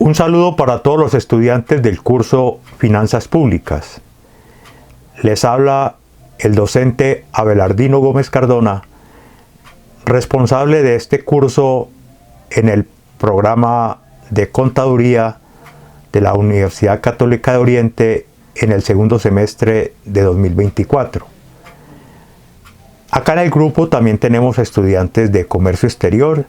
Un saludo para todos los estudiantes del curso Finanzas Públicas. Les habla el docente Abelardino Gómez Cardona, responsable de este curso en el programa de Contaduría de la Universidad Católica de Oriente en el segundo semestre de 2024. Acá en el grupo también tenemos estudiantes de Comercio Exterior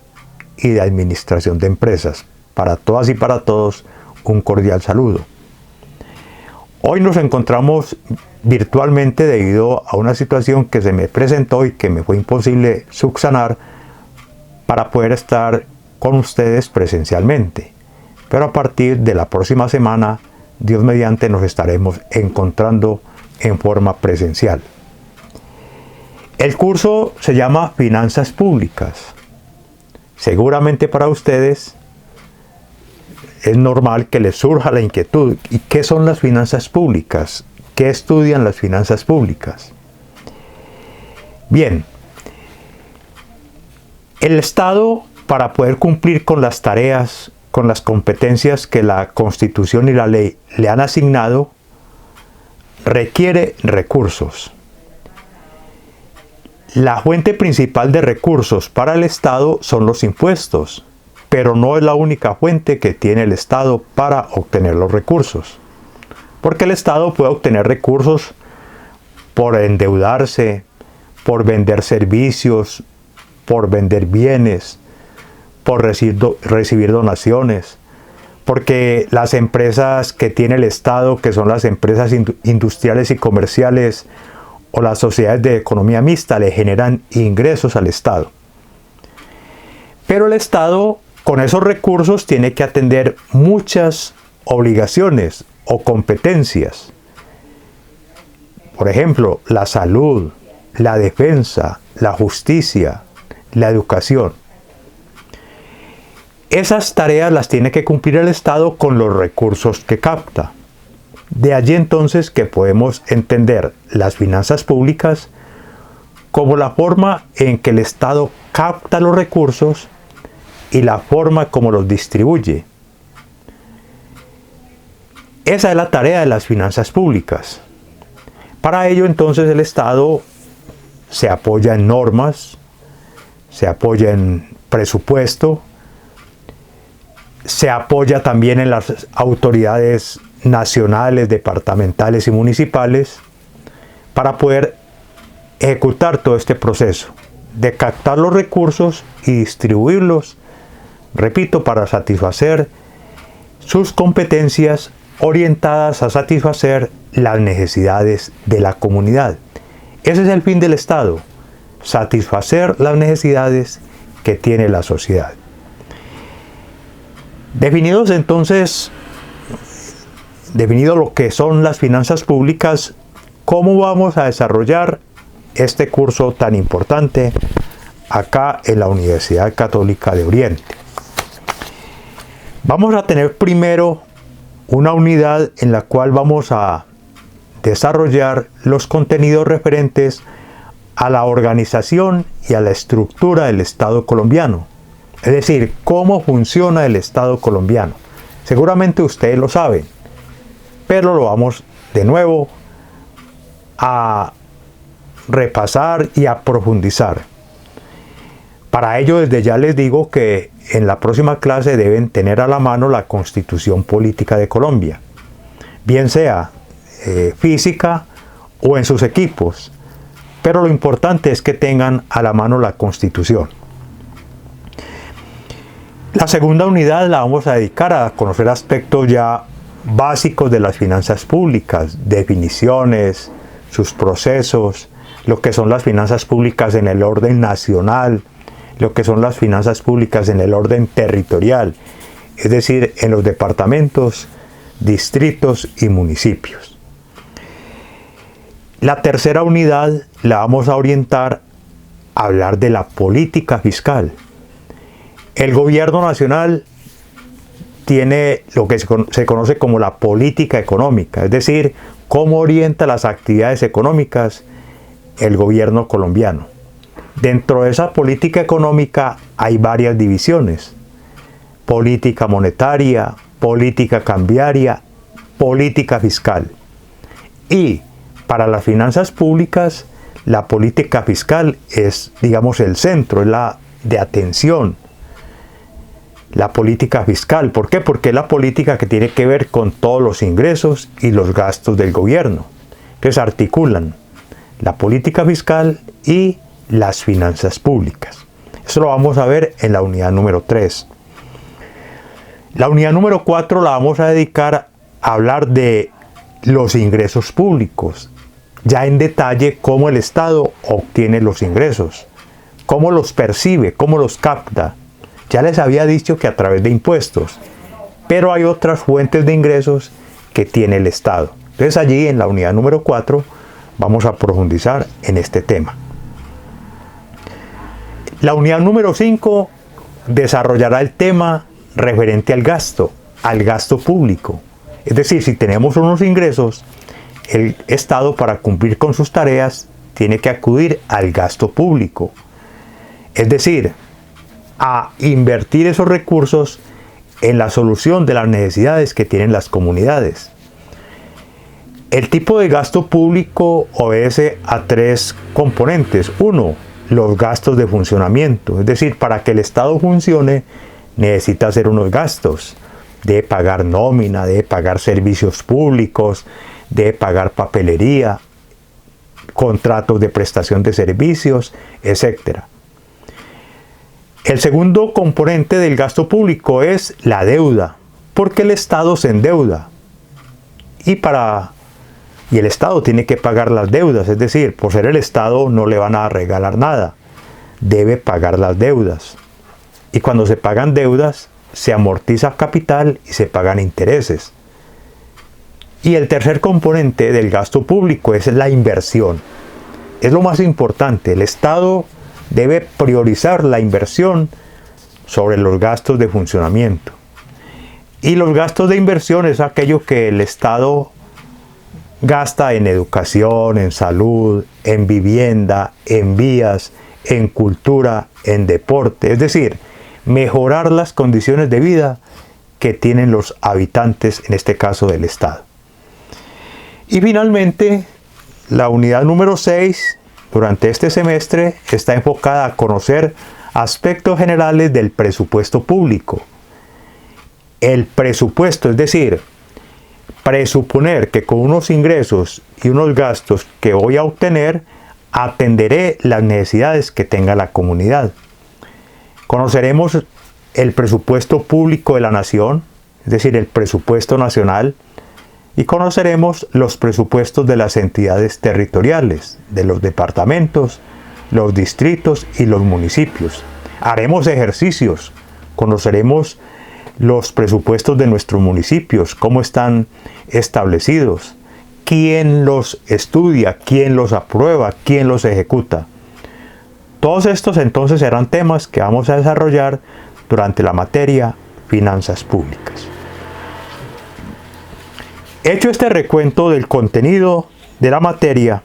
y de Administración de Empresas. Para todas y para todos, un cordial saludo. Hoy nos encontramos virtualmente debido a una situación que se me presentó y que me fue imposible subsanar para poder estar con ustedes presencialmente. Pero a partir de la próxima semana, Dios mediante, nos estaremos encontrando en forma presencial. El curso se llama Finanzas Públicas. Seguramente para ustedes es normal que les surja la inquietud. ¿Y qué son las finanzas públicas? ¿Qué estudian las finanzas públicas? Bien, el Estado, para poder cumplir con las tareas, con las competencias que la Constitución y la ley le han asignado, requiere recursos. La fuente principal de recursos para el Estado son los impuestos, pero no es la única fuente que tiene el Estado para obtener los recursos. Porque el Estado puede obtener recursos por endeudarse, por vender servicios, por vender bienes, por recibir donaciones. Porque las empresas que tiene el Estado, que son las empresas industriales y comerciales o las sociedades de economía mixta, le generan ingresos al Estado. Pero el Estado, con esos recursos, tiene que atender muchas obligaciones o competencias. Por ejemplo, la salud, la defensa, la justicia, la educación. Esas tareas las tiene que cumplir el Estado con los recursos que capta. De allí entonces que podemos entender las finanzas públicas como la forma en que el Estado capta los recursos y la forma como los distribuye. Esa es la tarea de las finanzas públicas. Para ello entonces el Estado se apoya en normas, se apoya en presupuesto, se apoya también en las autoridades nacionales, departamentales y municipales para poder ejecutar todo este proceso de captar los recursos y distribuirlos, repito, para satisfacer sus competencias orientadas a satisfacer las necesidades de la comunidad. Ese es el fin del Estado, satisfacer las necesidades que tiene la sociedad. Definido lo que son las finanzas públicas, ¿cómo vamos a desarrollar este curso tan importante acá en la Universidad Católica de Oriente? Vamos a tener primero una unidad en la cual vamos a desarrollar los contenidos referentes a la organización y a la estructura del Estado colombiano. Es decir, cómo funciona el Estado colombiano. Seguramente ustedes lo saben, pero lo vamos de nuevo a repasar y a profundizar. Para ello, desde ya les digo que en la próxima clase deben tener a la mano la Constitución Política de Colombia, bien sea física o en sus equipos, pero lo importante es que tengan a la mano la Constitución. La segunda unidad la vamos a dedicar a conocer aspectos ya básicos de las finanzas públicas, definiciones, sus procesos, lo que son las finanzas públicas en el orden nacional, lo que son las finanzas públicas en el orden territorial, es decir, en los departamentos, distritos y municipios. La tercera unidad la vamos a orientar a hablar de la política fiscal. El gobierno nacional tiene lo que se conoce como la política económica, es decir, cómo orienta las actividades económicas el gobierno colombiano. Dentro de esa política económica hay varias divisiones: política monetaria, política cambiaria, política fiscal. Y para las finanzas públicas, la política fiscal es, digamos, el centro, es la de atención. La política fiscal, ¿por qué? Porque es la política que tiene que ver con todos los ingresos y los gastos del gobierno, que se articulan la política fiscal y las finanzas públicas. Eso lo vamos a ver en la unidad número 3. La unidad número 4 la vamos a dedicar a hablar de los ingresos públicos, ya en detalle cómo el Estado obtiene los ingresos, cómo los percibe, cómo los capta. Ya les había dicho que a través de impuestos, pero hay otras fuentes de ingresos que tiene el Estado. Entonces allí en la unidad número 4 vamos a profundizar en este tema. La unidad número 5 desarrollará el tema referente al gasto público. Es decir, si tenemos unos ingresos, el Estado para cumplir con sus tareas tiene que acudir al gasto público. Es decir, a invertir esos recursos en la solución de las necesidades que tienen las comunidades. El tipo de gasto público obedece a 3 componentes. 1, los gastos de funcionamiento. Es decir, para que el Estado funcione, necesita hacer unos gastos. Debe pagar nómina, debe pagar servicios públicos, debe pagar papelería, contratos de prestación de servicios, etc. El segundo componente del gasto público es la deuda, porque el Estado se endeuda. Y el Estado tiene que pagar las deudas, es decir, por ser el Estado no le van a regalar nada, debe pagar las deudas. Y cuando se pagan deudas, se amortiza capital y se pagan intereses. Y el tercer componente del gasto público es la inversión. Es lo más importante, el Estado debe priorizar la inversión sobre los gastos de funcionamiento. Y los gastos de inversión es aquello que el Estado gasta en educación, en salud, en vivienda, en vías, en cultura, en deporte. Es decir, mejorar las condiciones de vida que tienen los habitantes, en este caso del Estado. Y finalmente, la unidad número 6 durante este semestre está enfocada a conocer aspectos generales del presupuesto público. El presupuesto, es decir, presuponer que con unos ingresos y unos gastos que voy a obtener, atenderé las necesidades que tenga la comunidad. Conoceremos el presupuesto público de la nación, es decir, el presupuesto nacional, y conoceremos los presupuestos de las entidades territoriales, de los departamentos, los distritos y los municipios. Haremos ejercicios, conoceremos los presupuestos de nuestros municipios, cómo están establecidos, quién los estudia, quién los aprueba, quién los ejecuta. Todos estos entonces serán temas que vamos a desarrollar durante la materia Finanzas Públicas. Hecho este recuento del contenido de la materia,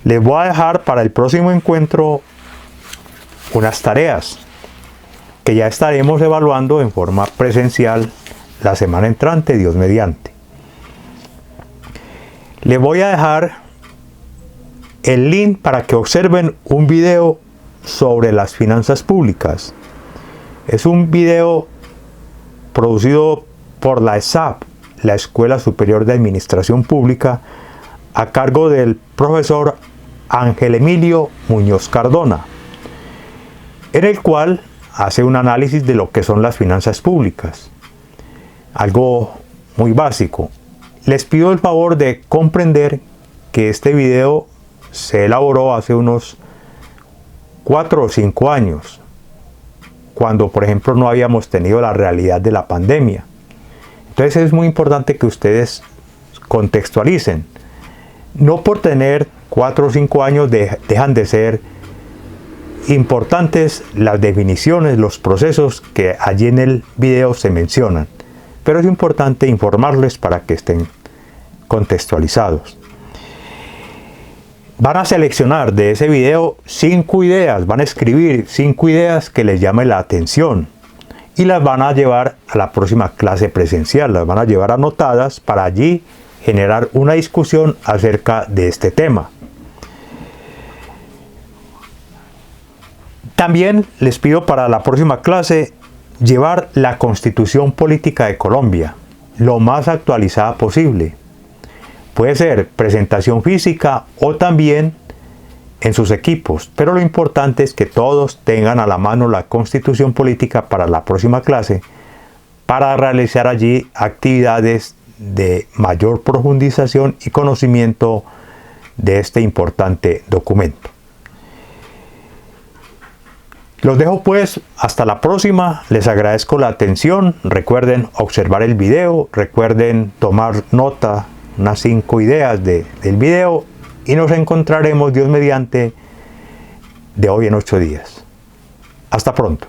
les voy a dejar para el próximo encuentro unas tareas que ya estaremos evaluando en forma presencial la semana entrante, Dios mediante. Les voy a dejar el link para que observen un video sobre las finanzas públicas. Es un video producido por la ESAP, la Escuela Superior de Administración Pública, a cargo del profesor Ángel Emilio Muñoz Cardona, en el cual hace un análisis de lo que son las finanzas públicas. Algo muy básico. Les pido el favor de comprender que este video se elaboró hace unos 4 o 5 años, cuando por ejemplo no habíamos tenido la realidad de la pandemia. Entonces es muy importante que ustedes contextualicen. No por tener 4 o 5 años dejan de ser importantes las definiciones, los procesos que allí en el video se mencionan. Pero es importante informarles para que estén contextualizados. Van a seleccionar de ese video 5 ideas, van a escribir 5 ideas que les llamen la atención. y las van a llevar a la próxima clase presencial, las van a llevar anotadas para allí generar una discusión acerca de este tema. También les pido para la próxima clase llevar la Constitución Política de Colombia, lo más actualizada posible. Puede ser presentación física o también en sus equipos, pero lo importante es que todos tengan a la mano la Constitución Política para la próxima clase, para realizar allí actividades de mayor profundización y conocimiento de este importante documento. Los dejo pues hasta la próxima, les agradezco la atención, recuerden observar el video, recuerden tomar nota, unas 5 ideas del video y nos encontraremos Dios mediante de hoy en 8 días. Hasta pronto.